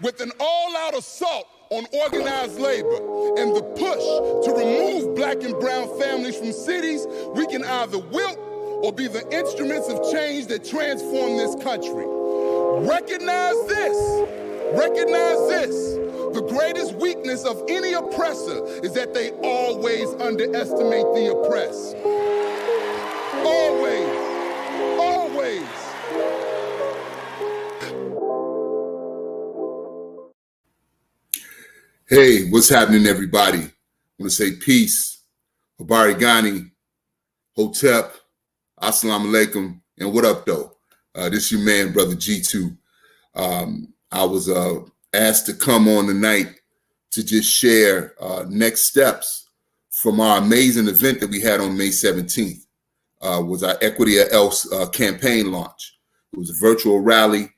with an all-out assault on organized labor and the push to remove black and brown families from cities, we can either wilt or be the instruments of change that transform this country. Recognize this. Recognize this. The greatest weakness of any oppressor is that they always underestimate the oppressed. Always. Always. Hey, what's happening, everybody? I want to say peace, Habari Ghani, Hotep, Assalamu alaikum, and what up, though? This is your man, Brother Jitu. I was asked to come on tonight to just share next steps from our amazing event that we had on May 17th. Was our Equity or Else campaign launch. It was a virtual rally,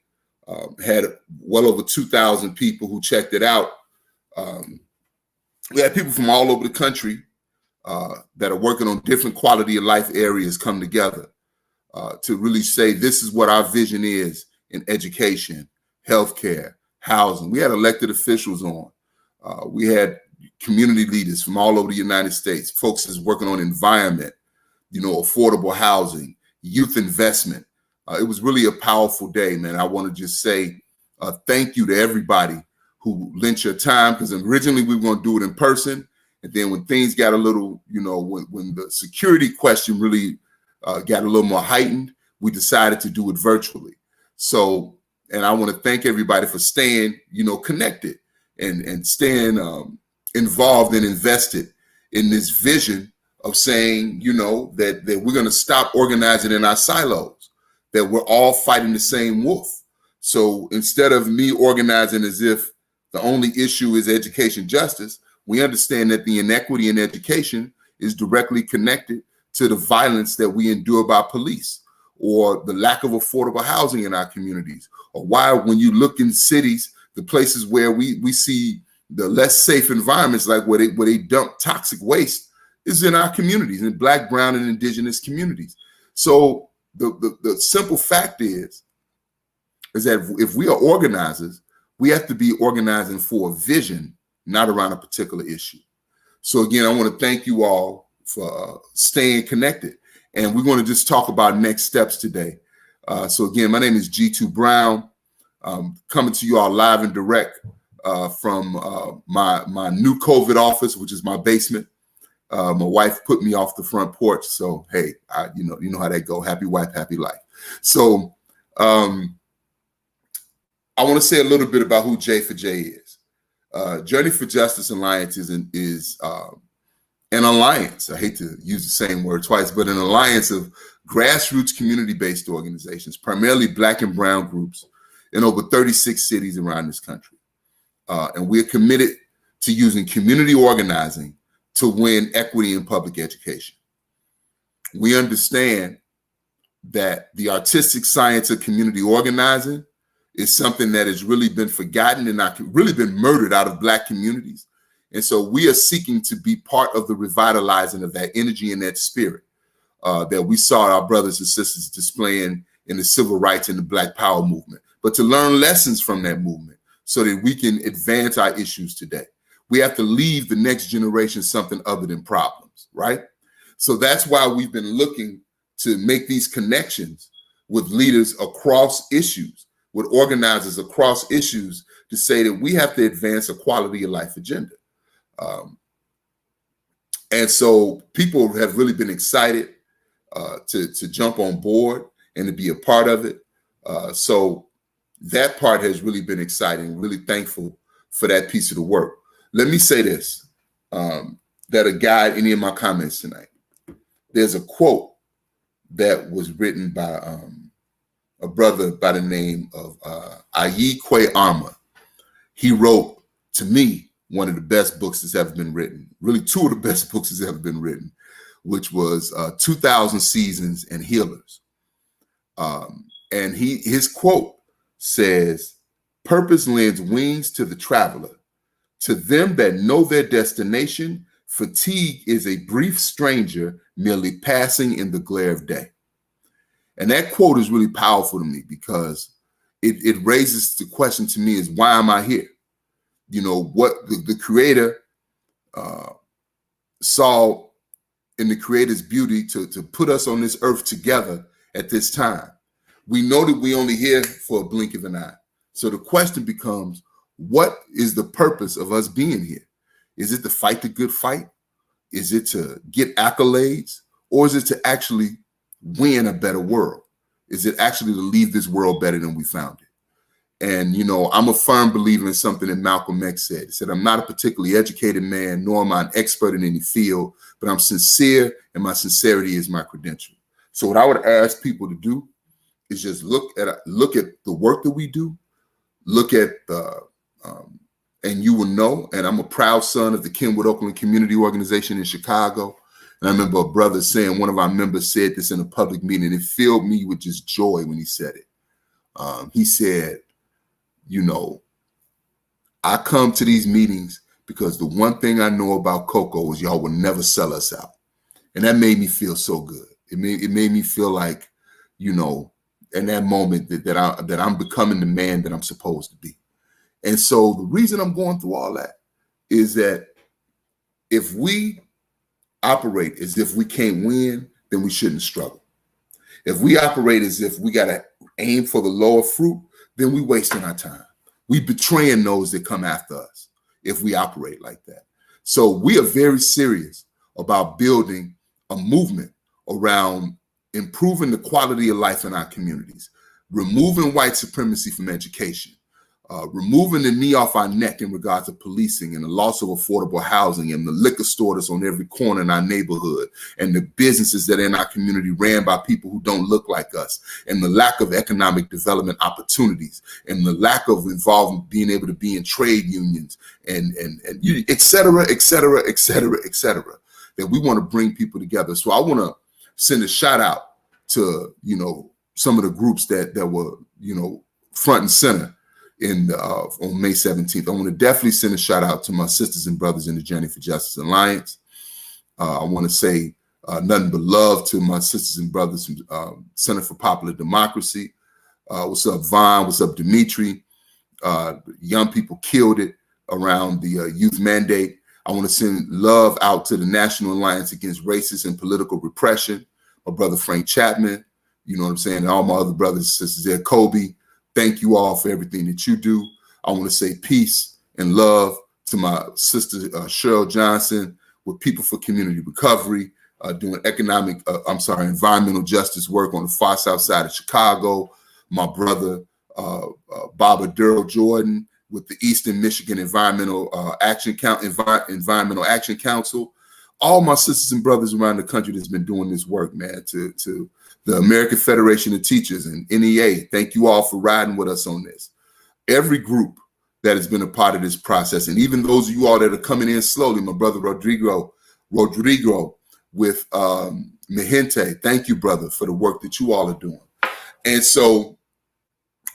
had well over 2,000 people who checked it out. We had people from all over the country that are working on different quality of life areas come together to really say this is what our vision is in education, healthcare, housing. We had elected officials on. We had community leaders from all over the United States, folks that's working on environment, affordable housing, youth investment. It was really a powerful day, man. I want to just say thank you to everybody who lent your time, because originally we were going to do it in person. And then when things got a little, when the security question really got a little more heightened, we decided to do it virtually. So, and I want to thank everybody for staying, connected and staying involved and invested in this vision of saying, that we're going to stop organizing in our silos, that we're all fighting the same wolf. So instead of me organizing as if the only issue is education justice, we understand that the inequity in education is directly connected to the violence that we endure by police, or the lack of affordable housing in our communities, or why when you look in cities, the places where we see the less safe environments, like where they dump toxic waste, is in our communities, in Black, brown, and indigenous communities. So the simple fact is that if we are organizers, we have to be organizing for a vision, not around a particular issue. So again, I want to thank you all for staying connected. And we're going to just talk about next steps today. So again, my name is Jitu Brown, coming to you all live and direct from my new COVID office, which is my basement. My wife put me off the front porch. So, hey, you know how that go. Happy wife, happy life. So, I want to say a little bit about who J for J is. Journey for Justice Alliance is an alliance. I hate to use the same word twice, but an alliance of grassroots community-based organizations, primarily Black and brown groups in over 36 cities around this country. And we're committed to using community organizing to win equity in public education. We understand that the artistic science of community organizing is something that has really been forgotten and really been murdered out of Black communities. And so we are seeking to be part of the revitalizing of that energy and that spirit that we saw our brothers and sisters displaying in the civil rights and the Black Power movement, but to learn lessons from that movement so that we can advance our issues today. We have to leave the next generation something other than problems, right? So that's why we've been looking to make these connections with leaders across issues, with organizers across issues, to say that we have to advance a quality of life agenda. And so people have really been excited to jump on board and to be a part of it. So that part has really been exciting, really thankful for that piece of the work. Let me say this, that'll guide any of my comments tonight. There's a quote that was written by a brother by the name of Ayikwe Arma. He wrote, to me, one of the best books that's ever been written, really two of the best books that's ever been written, which was 2000 Seasons and Healers. And his quote says, "Purpose lends wings to the traveler. To them that know their destination, fatigue is a brief stranger merely passing in the glare of day." And that quote is really powerful to me because it raises the question to me is, why am I here? You know, what the Creator saw in the Creator's beauty to put us on this earth together at this time. We know that we only here for a blink of an eye. So the question becomes, what is the purpose of us being here? Is it to fight the good fight? Is it to get accolades? Or is it to actually win a better world? Is it actually to leave this world better than we found it? And, you know, I'm a firm believer in something that Malcolm X said. He said, I'm not a particularly educated man, nor am I an expert in any field, but I'm sincere, and my sincerity is my credential. So what I would ask people to do is just look at the work that we do, look at and you will know. And I'm a proud son of the Kenwood Oakland Community Organization in Chicago. And I remember a brother saying, one of our members said this in a public meeting, and it filled me with just joy when he said it. He said, you know, I come to these meetings because the one thing I know about cocoa is y'all will never sell us out. And that made me feel so good. It made me feel like, you know, in that moment that I'm becoming the man that I'm supposed to be. And so the reason I'm going through all that is that if we operate as if we can't win, then we shouldn't struggle. If we operate as if we got to aim for the lower fruit, then we wasting our time. We betraying those that come after us if we operate like that. So we are very serious about building a movement around improving the quality of life in our communities, removing white supremacy from education, removing the knee off our neck in regards to policing and the loss of affordable housing and the liquor store that's on every corner in our neighborhood and the businesses that are in our community ran by people who don't look like us, and the lack of economic development opportunities and the lack of involvement, being able to be in trade unions and et cetera, et cetera, et cetera, et cetera, that we want to bring people together. So I want to send a shout out to, you know, some of the groups that were, you know, front and center on May 17th. I want to definitely send a shout out to my sisters and brothers in the Journey for Justice Alliance. I want to say nothing but love to my sisters and brothers from Center for Popular Democracy. What's up, Vaughn? What's up, Dimitri? Young people killed it around the youth mandate. I want to send love out to the National Alliance Against Racist and Political Repression, my brother Frank Chapman, you know what I'm saying, and all my other brothers and sisters there. Kobe, thank you all for everything that you do. I want to say peace and love to my sister Cheryl Johnson with People for Community Recovery, doing environmental justice work on the far south side of Chicago. My brother Baba Durrell Jordan with the Eastern Michigan Environmental Action Council. All my sisters and brothers around the country that's been doing this work, man, to the American Federation of Teachers and NEA. Thank you all for riding with us on this. Every group that has been a part of this process, and even those of you all that are coming in slowly, my brother Rodrigo with Mejente, thank you, brother, for the work that you all are doing. And so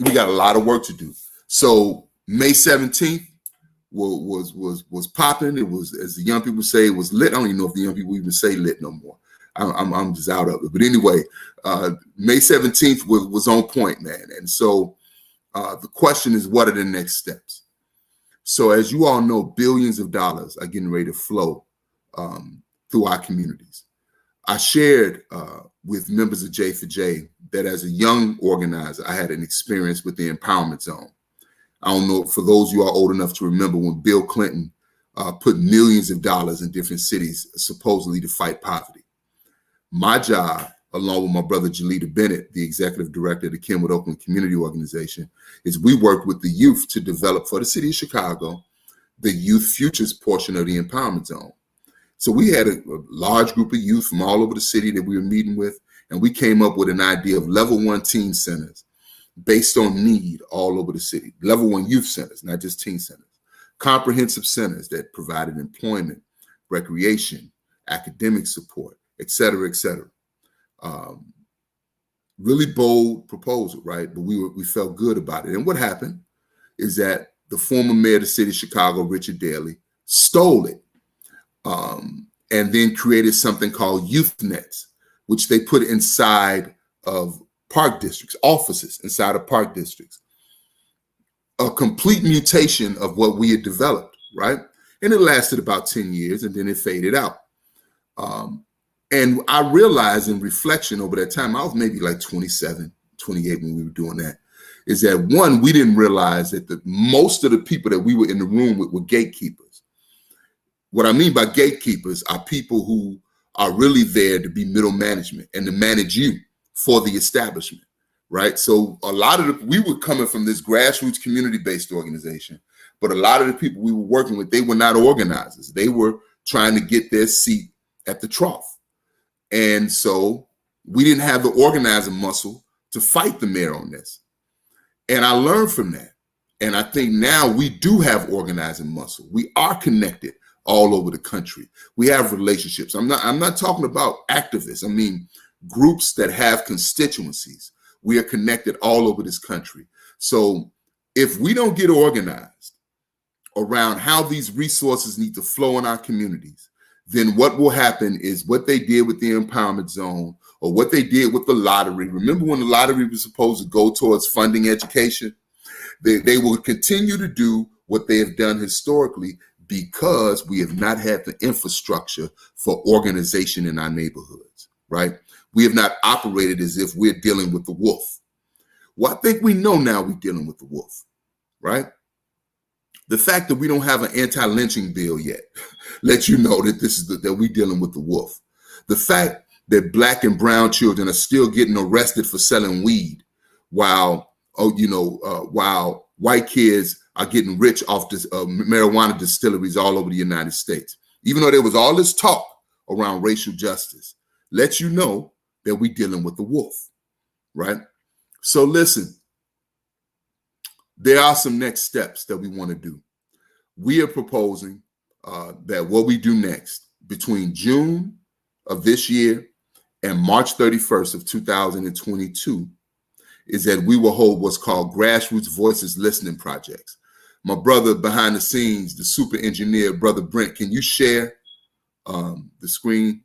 we got a lot of work to do. So May 17th was popping. It was, as the young people say, it was lit. I don't even know if the young people even say lit no more. I'm just out of it. But anyway, May 17th was on point, man. And so the question is, what are the next steps? So as you all know, billions of dollars are getting ready to flow through our communities. I shared with members of J4J that as a young organizer, I had an experience with the Empowerment Zone. I don't know, for those of you are old enough to remember when Bill Clinton put millions of dollars in different cities, supposedly to fight poverty. My job, along with my brother Jalita Bennett, the executive director of the Kenwood Oakland Community Organization, is we worked with the youth to develop for the city of Chicago the Youth Futures portion of the Empowerment Zone. So we had a large group of youth from all over the city that we were meeting with, and we came up with an idea of level 1 teen centers based on need all over the city. Level 1 youth centers, not just teen centers. Comprehensive centers that provided employment, recreation, academic support, et cetera, et cetera. Really bold proposal, right? But we felt good about it. And what happened is that the former mayor of the city of Chicago, Richard Daley, stole it and then created something called Youth Nets, which they put inside of park districts, offices inside of park districts. a complete mutation of what we had developed, right? And it lasted about 10 years and then it faded out. And I realized in reflection over that time, I was maybe like 27, 28 when we were doing that, is that one, we didn't realize that most of the people that we were in the room with were gatekeepers. What I mean by gatekeepers are people who are really there to be middle management and to manage you for the establishment, right? So a lot of we were coming from this grassroots community-based organization, but a lot of the people we were working with, they were not organizers. They were trying to get their seat at the trough. And so we didn't have the organizing muscle to fight the mayor on this. And I learned from that. And I think now we do have organizing muscle. We are connected all over the country. We have relationships. I'm not talking about activists. I mean, groups that have constituencies. We are connected all over this country. So if we don't get organized around how these resources need to flow in our communities, then what will happen is what they did with the empowerment zone or what they did with the lottery. Remember when the lottery was supposed to go towards funding education? They will continue to do what they have done historically because we have not had the infrastructure for organization in our neighborhoods, right? We have not operated as if we're dealing with the wolf. Well, I think we know now we're dealing with the wolf, right? The fact that we don't have an anti-lynching bill yet lets you know that that we're dealing with the wolf. The fact that Black and brown children are still getting arrested for selling weed, while white kids are getting rich off this marijuana distilleries all over the United States, even though there was all this talk around racial justice, lets you know that we're dealing with the wolf, right? So listen. There are some next steps that we want to do. We are proposing that what we do next between June of this year and March 31st of 2022 is that we will hold what's called Grassroots Voices Listening Projects. My brother behind the scenes, the super engineer, Brother Brent, can you share the screen?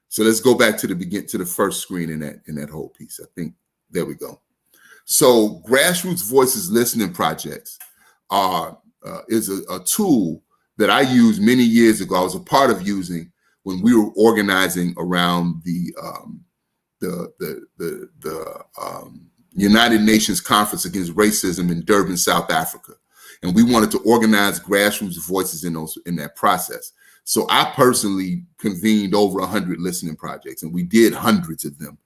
So let's go back to the first screen in that whole piece. I think there we go. So Grassroots Voices Listening Projects is a tool that I used many years ago. I was a part of using when we were organizing around the United Nations Conference Against Racism in Durban, South Africa. And we wanted to organize grassroots voices in that process. So I personally convened over 100 listening projects, and we did hundreds of them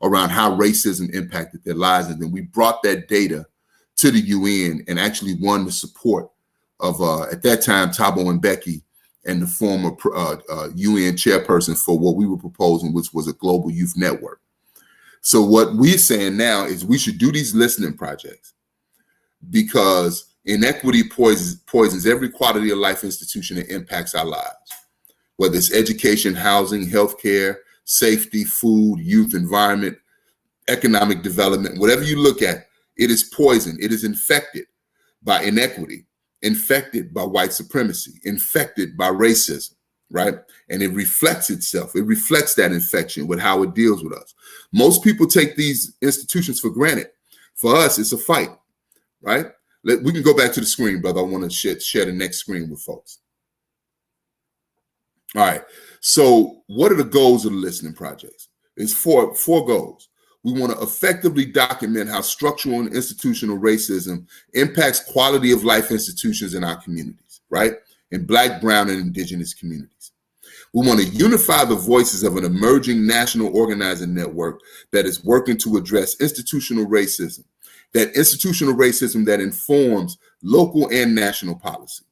around how racism impacted their lives. And then we brought that data to the UN and actually won the support of, at that time, Thabo Mbeki and the former UN chairperson for what we were proposing, which was a global youth network. So what we're saying now is we should do these listening projects because inequity poisons every quality of life institution that impacts our lives, whether it's education, housing, healthcare, safety, food, youth, environment, economic development, whatever you look at, it is poisoned. It is infected by inequity, infected by white supremacy, infected by racism, right? And it reflects itself. It reflects that infection with how it deals with us. Most people take these institutions for granted. For us, it's a fight, right? We can go back to the screen, brother. I want to share the next screen with folks. All right. So what are the goals of the listening projects? It's four goals. We want to effectively document how structural and institutional racism impacts quality of life institutions in our communities, right? In Black, brown, and indigenous communities. We want to unify the voices of an emerging national organizing network that is working to address institutional racism that informs local and national policy.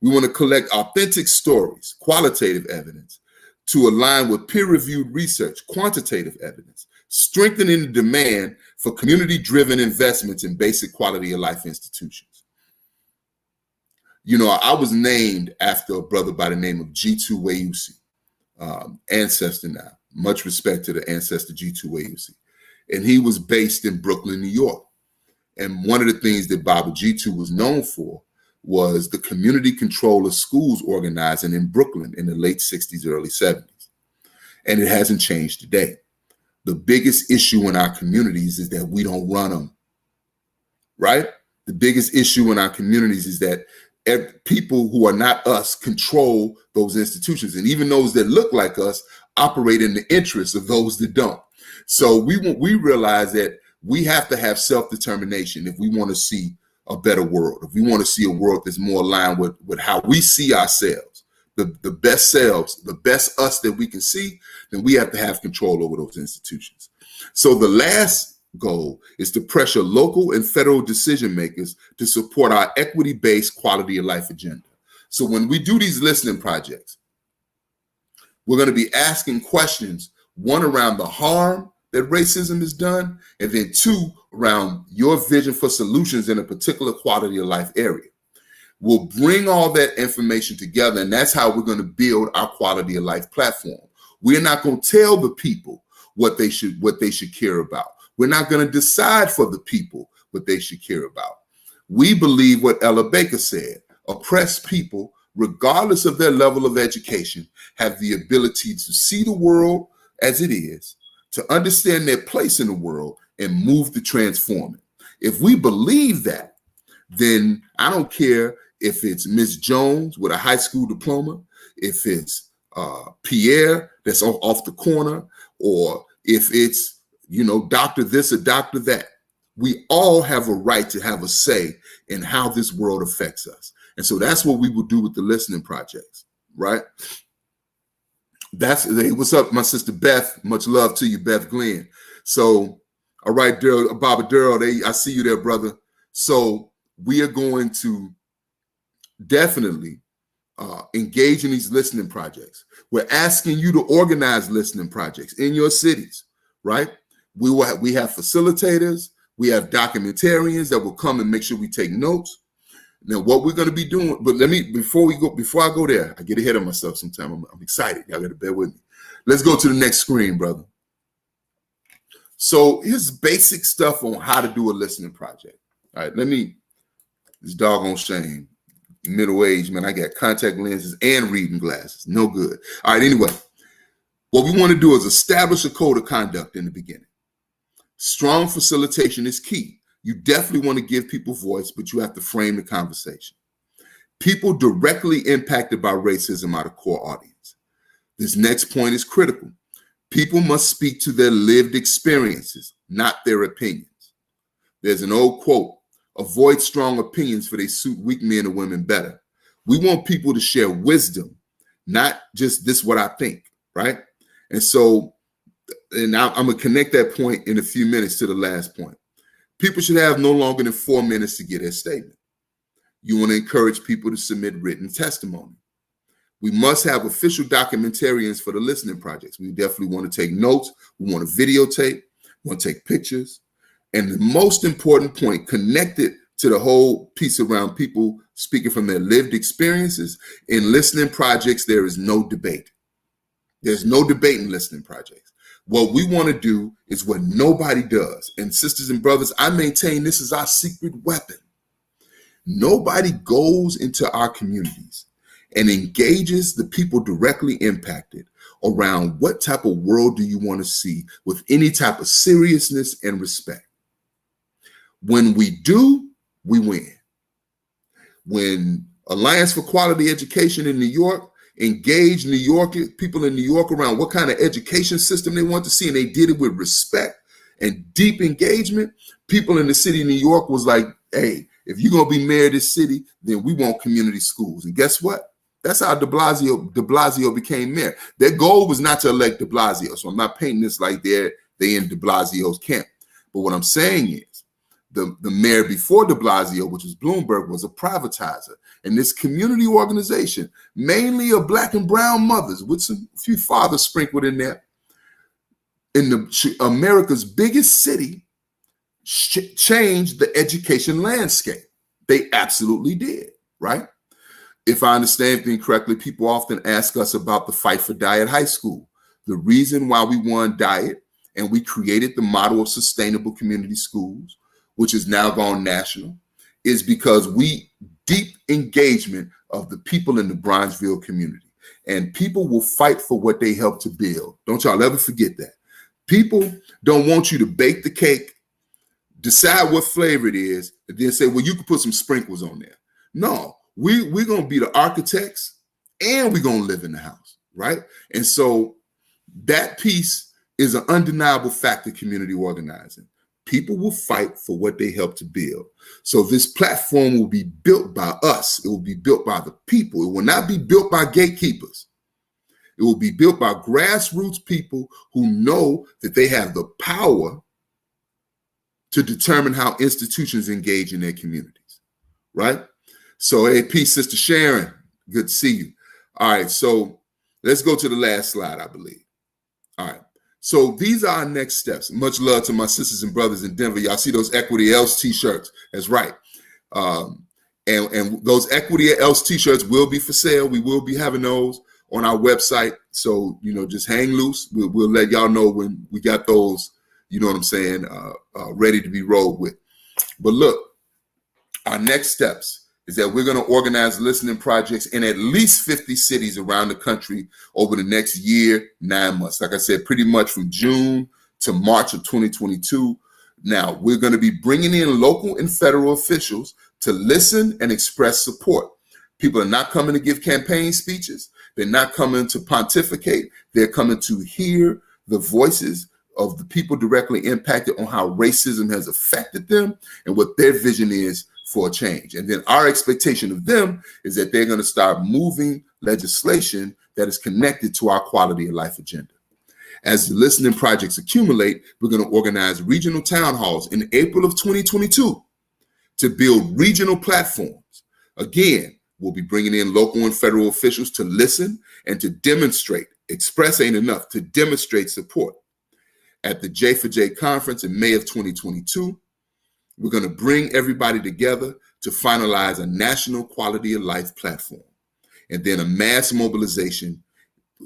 We want to collect authentic stories, qualitative evidence, to align with peer-reviewed research, quantitative evidence, strengthening the demand for community-driven investments in basic quality of life institutions. You know, I was named after a brother by the name of Jitu Brown, ancestor now. Much respect to the ancestor Jitu Brown. And he was based in Brooklyn, New York. And one of the things that Baba Jitu was known for was the community control of schools organizing in Brooklyn in the late 60s, early 70s. And it hasn't changed today. The biggest issue in our communities is that we don't run them, right? The biggest issue in our communities is that people who are not us control those institutions. And even those that look like us operate in the interests of those that don't. So we realize that we have to have self-determination if we want to see a better world, if we want to see a world that's more aligned with how we see ourselves, the best selves, the best us that we can see, then we have to have control over those institutions. So the last goal is to pressure local and federal decision makers to support our equity-based quality of life agenda. So when we do these listening projects, we're going to be asking questions, one around the harm that racism has done, and then two, around your vision for solutions in a particular quality of life area. We'll bring all that information together, and that's how we're going to build our quality of life platform. We're not going to tell the people what they should care about. We're not going to decide for the people what they should care about. We believe what Ella Baker said: oppressed people, regardless of their level of education, have the ability to see the world as it is, to understand their place in the world, and move to transform it. If we believe that, then I don't care if it's Miss Jones with a high school diploma, if it's Pierre that's off the corner, or if it's, doctor this or doctor that. We all have a right to have a say in how this world affects us. And so that's what we will do with the listening projects, right? Hey, what's up, my sister Beth? Much love to you, Beth Glenn. So, all right, Daryl, Baba Daryl, I see you there, brother. So we are going to definitely engage in these listening projects. We're asking you to organize listening projects in your cities, right? We have facilitators, we have documentarians that will come and make sure we take notes. Now, what we're going to be doing, but before I go there, I get ahead of myself sometimes. I'm excited. Y'all got to bear with me. Let's go to the next screen, brother. So here's basic stuff on how to do a listening project. All right, this doggone shame. Middle-aged, man, I got contact lenses and reading glasses. No good. All right, anyway, what we want to do is establish a code of conduct in the beginning. Strong facilitation is key. You definitely want to give people voice, but you have to frame the conversation. People directly impacted by racism are the core audience. This next point is critical. People must speak to their lived experiences, not their opinions. There's an old quote: avoid strong opinions, for they suit weak men and women better. We want people to share wisdom, not just this what I think, right? And so, and I'm going to connect that point in a few minutes to the last point. People should have no longer than 4 minutes to get their statement. You want to encourage people to submit written testimony. We must have official documentarians for the listening projects. We definitely want to take notes. We want to videotape. We want to take pictures. And the most important point, connected to the whole piece around people speaking from their lived experiences, in listening projects, there is no debate. There's no debate in listening projects. What we want to do is what nobody does. And sisters and brothers, I maintain this is our secret weapon. Nobody goes into our communities and engages the people directly impacted around what type of world do you want to see with any type of seriousness and respect. When we do, we win. When Alliance for Quality Education in New York engaged people in New York around what kind of education system they want to see, and they did it with respect and deep engagement, people in the city of New York was like, hey, if you're going to be mayor of this city, then we want community schools. And guess what? That's how de Blasio became mayor. Their goal was not to elect de Blasio. So I'm not painting this like they in de Blasio's camp. But what I'm saying is, the mayor before de Blasio, which was Bloomberg, was a privatizer. And this community organization, mainly of Black and brown mothers, with a few fathers sprinkled in there, in America's biggest city, changed the education landscape. They absolutely did, right? If I understand things correctly, people often ask us about the fight for Diet High School. The reason why we won Diet and we created the model of sustainable community schools, which is now gone national, is because we deep engagement of the people in the Bronzeville community. And people will fight for what they help to build. Don't y'all ever forget that. People don't want you to bake the cake, decide what flavor it is, and then say, well, you can put some sprinkles on there. No, we're going to be the architects, and we're going to live in the house, right? And so that piece is an undeniable fact of community organizing. People will fight for what they help to build. So this platform will be built by us. It will be built by the people. It will not be built by gatekeepers. It will be built by grassroots people who know that they have the power to determine how institutions engage in their communities, right? So, hey, peace, Sister Sharon. Good to see you. All right, so let's go to the last slide, I believe. All right. So these are our next steps. Much love to my sisters and brothers in Denver. Y'all see those Equity Else t-shirts. That's right. And those Equity Else t-shirts will be for sale. We will be having those on our website. So, just hang loose. We'll let y'all know when we got those, you know what I'm saying, ready to be rolled with. But look, our next steps is that we're going to organize listening projects in at least 50 cities around the country over the next year, 9 months. Like I said, pretty much from June to March of 2022. Now, we're going to be bringing in local and federal officials to listen and express support. People are not coming to give campaign speeches. They're not coming to pontificate. They're coming to hear the voices of the people directly impacted on how racism has affected them and what their vision is for a change. And then our expectation of them is that they're going to start moving legislation that is connected to our quality of life agenda. As the listening projects accumulate, we're going to organize regional town halls in April of 2022 to build regional platforms. Again, we'll be bringing in local and federal officials to listen and to demonstrate. Express ain't enough, to demonstrate support. At the J4J conference in May of 2022, we're going to bring everybody together to finalize a national quality of life platform, and then a mass mobilization.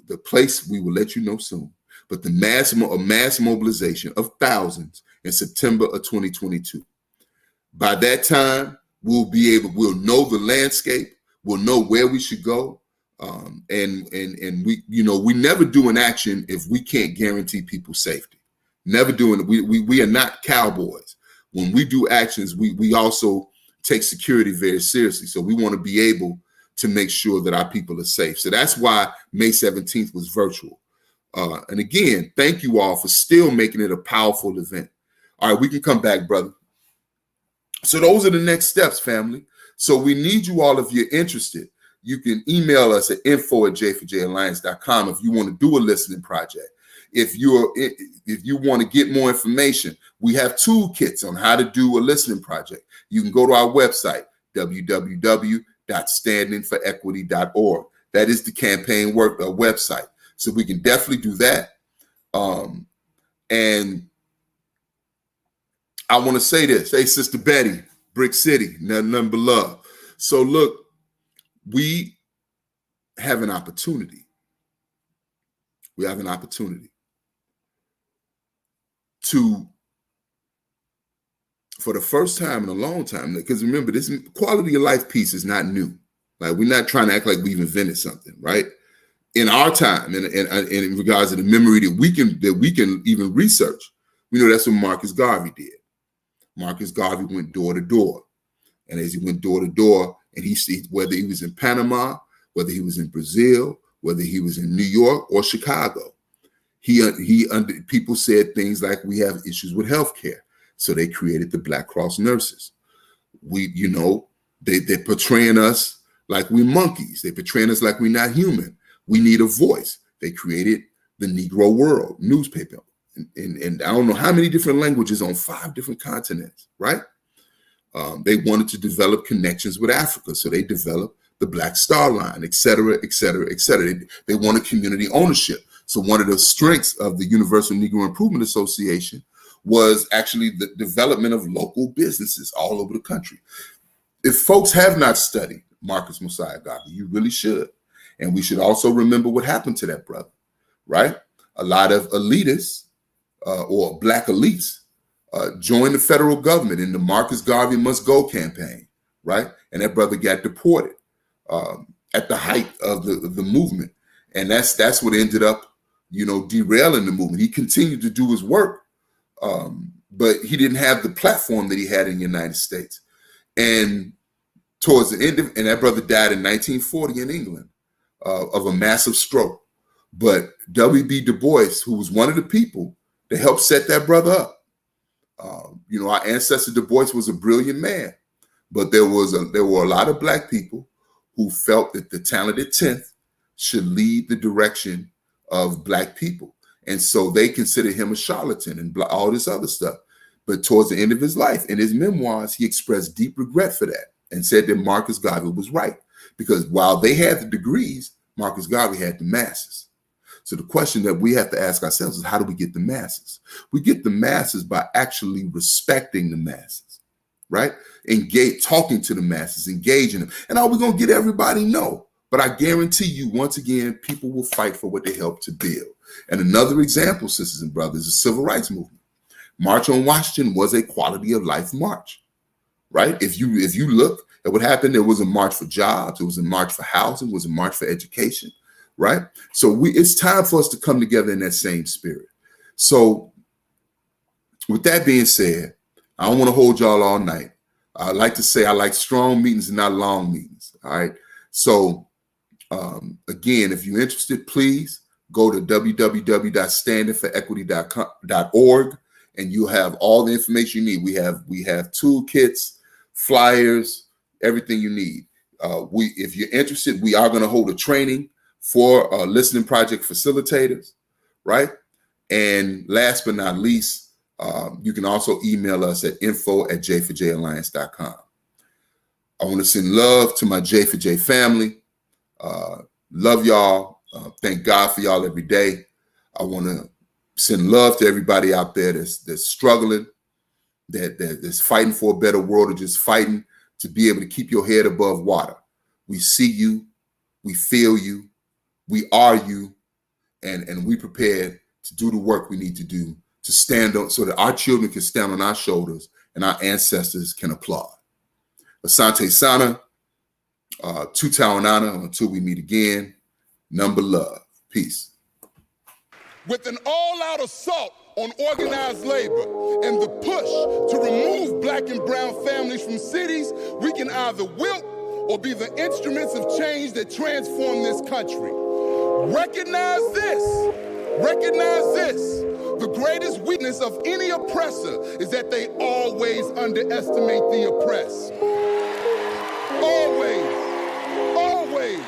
The place we will let you know soon, but a mass mobilization of thousands in September of 2022. By that time, we'll know the landscape, we'll know where we should go, and we never do an action if we can't guarantee people's safety. Never doing it. We are not cowboys. When we do actions, we also take security very seriously. So we want to be able to make sure that our people are safe. So that's why May 17th was virtual. And again, thank you all for still making it a powerful event. All right, we can come back, brother. So those are the next steps, family. So we need you all, if you're interested, you can email us at info@j4jalliance.com if you want to do a listening project. If you want to get more information, we have toolkits on how to do a listening project. You can go to our website, www.standingforequity.org. That is the campaign website. So we can definitely do that. And I want to say this. Hey, Sister Betty, Brick City, nothing but love. So look, we have an opportunity. We have an opportunity to, for the first time in a long time, because remember, this quality of life piece is not new. Like, we're not trying to act like we've invented something, right? In our time, and in regards to the memory that we can even research, we know that's what Marcus Garvey did. Marcus Garvey went door to door, and as he went door to door, and he see whether he was in Panama, whether he was in Brazil, whether he was in New York or Chicago, people said things like, we have issues with healthcare, so they created the Black Cross nurses. They're portraying us like we're monkeys. They're portraying us like we're not human. We need a voice. They created the Negro World newspaper, and I don't know how many different languages on 5 different continents, right? They wanted to develop connections with Africa, so they developed the Black Star Line, et cetera, et cetera, et cetera. They wanted community ownership. So one of the strengths of the Universal Negro Improvement Association was actually the development of local businesses all over the country. If folks have not studied Marcus Mosiah Garvey, you really should. And we should also remember what happened to that brother, right? A lot of elitists or Black elites joined the federal government in the Marcus Garvey Must Go campaign, right? And that brother got deported at the height of the movement. And that's what ended up, derailing the movement. He continued to do his work but he didn't have the platform that he had in the United States. And towards the end and that brother died in 1940 in England of a massive stroke. But W.B. Du Bois, who was one of the people that helped set that brother up, our ancestor Du Bois was a brilliant man, but there were a lot of Black people who felt that the talented 10th should lead the direction of Black people. And so they considered him a charlatan and all this other stuff. But towards the end of his life, in his memoirs, he expressed deep regret for that and said that Marcus Garvey was right. Because while they had the degrees, Marcus Garvey had the masses. So the question that we have to ask ourselves is, how do we get the masses? We get the masses by actually respecting the masses, right? Talking to the masses, engaging them. And are we going to get everybody? No. But I guarantee you, once again, people will fight for what they helped to build. And another example, sisters and brothers, is the Civil Rights Movement. March on Washington was a quality of life march, right? If you look at what happened, there was a march for jobs, it was a march for housing, it was a march for education, right? So it's time for us to come together in that same spirit. So with that being said, I don't want to hold y'all all night. I like to say I like strong meetings and not long meetings, all right? So again, if you're interested, please go to www.standingforequity.org and you'll have all the information you need. We have toolkits, flyers, everything you need. If you're interested, we are going to hold a training for listening project facilitators, right? And last but not least, you can also email us at info@j4jalliance.com. I want to send love to my J4J family. Love y'all. Thank God for y'all every day. I want to send love to everybody out there that's struggling, that's fighting for a better world, or just fighting to be able to keep your head above water. We see you, we feel you, we are you, and we prepared to do the work we need to do to stand up so that our children can stand on our shoulders and our ancestors can applaud. Asante Sana, Tutawanana, until we meet again, number love. Peace. With an all-out assault on organized labor and the push to remove Black and brown families from cities, we can either wilt or be the instruments of change that transform this country. Recognize this. Recognize this. The greatest weakness of any oppressor is that they always underestimate the oppressed. Always. Always.